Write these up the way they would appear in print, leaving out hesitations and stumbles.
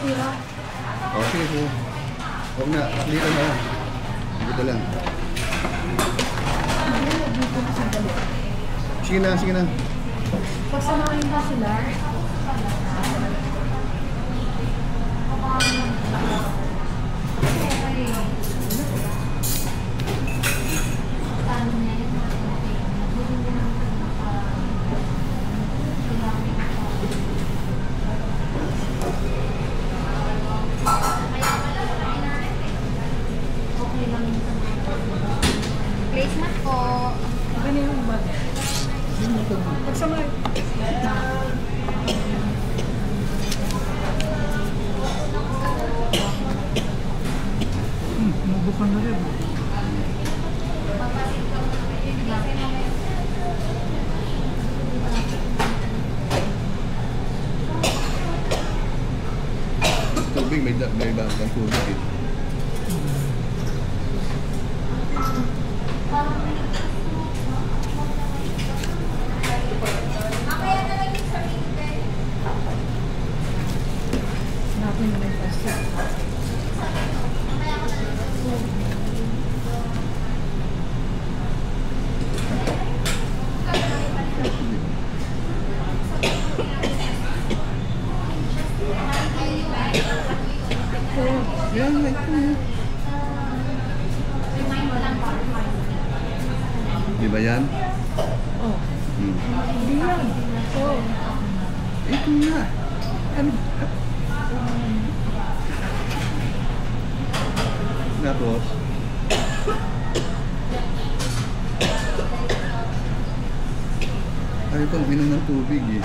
sira. Okay po. Huwag na. Dito na. Dito lang. Sige na, sige na. Pagsamahin ba sila? Placement po. Ano yung bag? Pagsamahin. Mabukan na rin. Tubig, may bagong tubig. Natin na may pasta. Yan, like di ba yan? Oh. Hindi yan. Oh. Ito na. Ano? Tapos, ayaw kong minom ng tubig eh.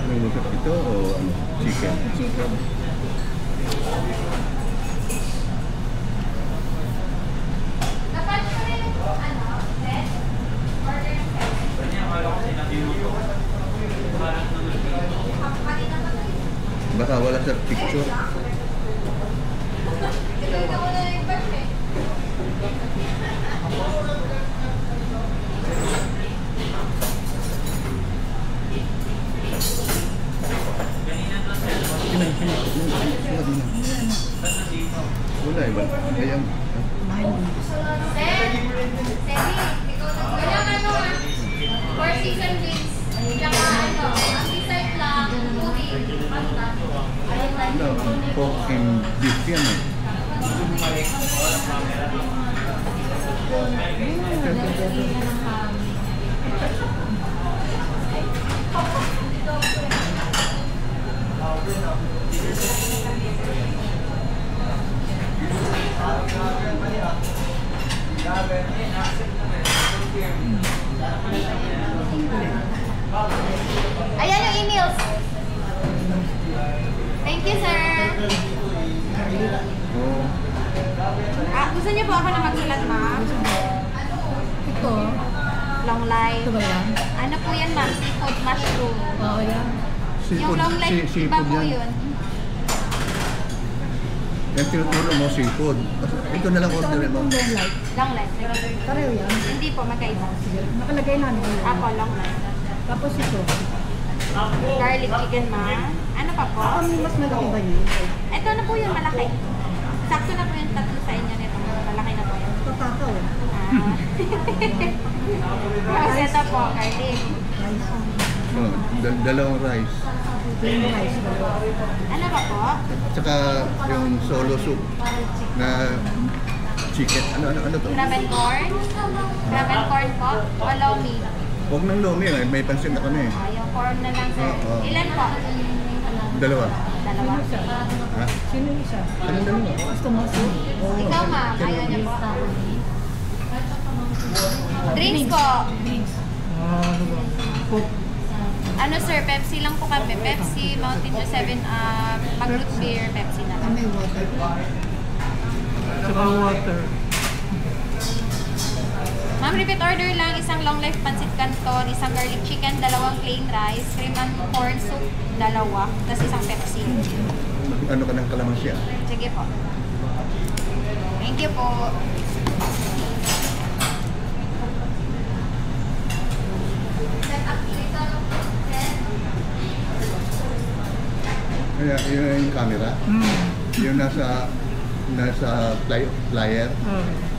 Ano ba ito o ano? Chicken? Chicken. Baka wala sa picture. Wala eh, kaya Four season drinks. Tsaka ano, ang dessert lang, pudding, pasta. no, pork and beef yan eh. Ayan yung emails. Thank you, sir. Oh. Gusto niyo po ako na magsulat, ma'am? Ito. Long life. Ito ba yan? Ano po yan, ma'am? Seafood mushroom. Oo, yan. Yung long life, iba seafood po yan. yun. Yung tinuturo mo, seafood. Ito na lang Ito orderin mo. ano long life? Long life. Pareho yan. Hindi po, magkaiba. Sige. Nakalagay namin. Ako, long life. Tapos ito. Garlic chicken, ma'am. Ano pa po? Mas malaki ba niya? Ito na po yung malaki. Sakto na po yung tatlo sa inyo nito. Malaki na po yun. Ito tataw. Tapos ito po, garlic. Rice. Oh, dalawang rice. Plain rice. Ano pa po? Tsaka yung solo soup na chicken. Ano to? Crab and corn. Crab and corn po. O lomi. Huwag ng lomi, may pansin ako na eh. Yung corn na lang, sir. Oo. Ilan po? Dalawa. Dalawa. Ha? Sino yung isa? Ano dalawa? Gusto mo soup? Ikaw, ma'am. Ayaw niya po. Drinks po. Ano ba? Coke. Ano, sir? Pepsi lang po kami. Pepsi, Mountain Dew 7-Up, mag-root beer, Pepsi na lang. May water. Saka water. Ma'am, repeat order lang. Isang long life pancit canton, isang garlic chicken, dalawang plain rice, cream and corn soup, dalawa, tapos isang Pepsi. Ano ka ng kalamansi ah? Sige po. Thank you po. Kaya yun yung camera. Hmm. Yung nasa flyer. Ah.